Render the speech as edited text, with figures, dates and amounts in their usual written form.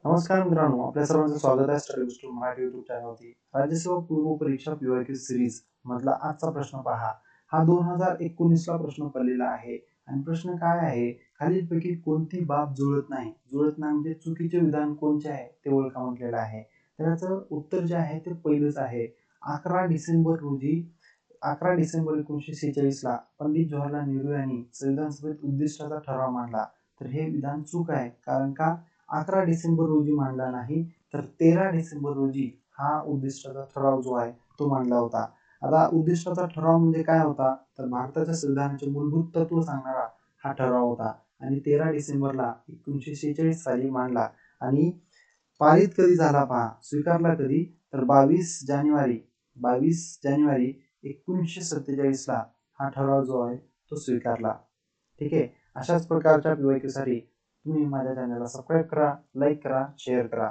नमस्कार मित्रांनो, आपल्या सर्वांचं स्वागत आहे स्टडी बुस्टर मराठी युट्यूब चॅनलवरती. राज्यसेवा पूर्व परीक्षा पीवायक्यू सिरीज मधला आजचा प्रश्न पहा. हा 2019 ला प्रश्न पडलेला आहे आणि प्रश्न काय आहे, खालीलपैकी कोणती बाब जुळत नाही. जुळत नाही म्हणजे चुकीचे विधान कोणते आहे ते ओळखा म्हटलेलं आहे. त्याचं उत्तर जे आहे ते पहिलंच आहे. 11 डिसेंबर रोजी 11 डिसेंबर 1946 ला पंडित जवाहरलाल नेहरू यांनी संविधान सभेत उद्दिष्टाचा ठराव मांडला. तर हे विधान चूक आहे, कारण का 11 डिसेंबर रोजी मांडला नाही, तर 13 डिसेंबर रोजी हा उद्दिष्टाचा ठराव जो आहे तो मांडला होता. आता उद्दिष्टाचा ठराव म्हणजे काय होता, तर भारताच्या संविधानाचे मूलभूत तत्व सांगणारा हा ठराव होता आणि 13 डिसेंबरला 1946 साली मांडला आणि पारित कधी झाला पहा, स्वीकारला कधी, तर 22 जानेवारी 1947 ला हा ठराव जो आहे तो स्वीकारला. ठीक आहे. अशाच प्रकारच्या पीवायक्यू साठी तुम्ही माझ्या चॅनलला सबस्क्राईब करा, लाईक करा, शेअर करा.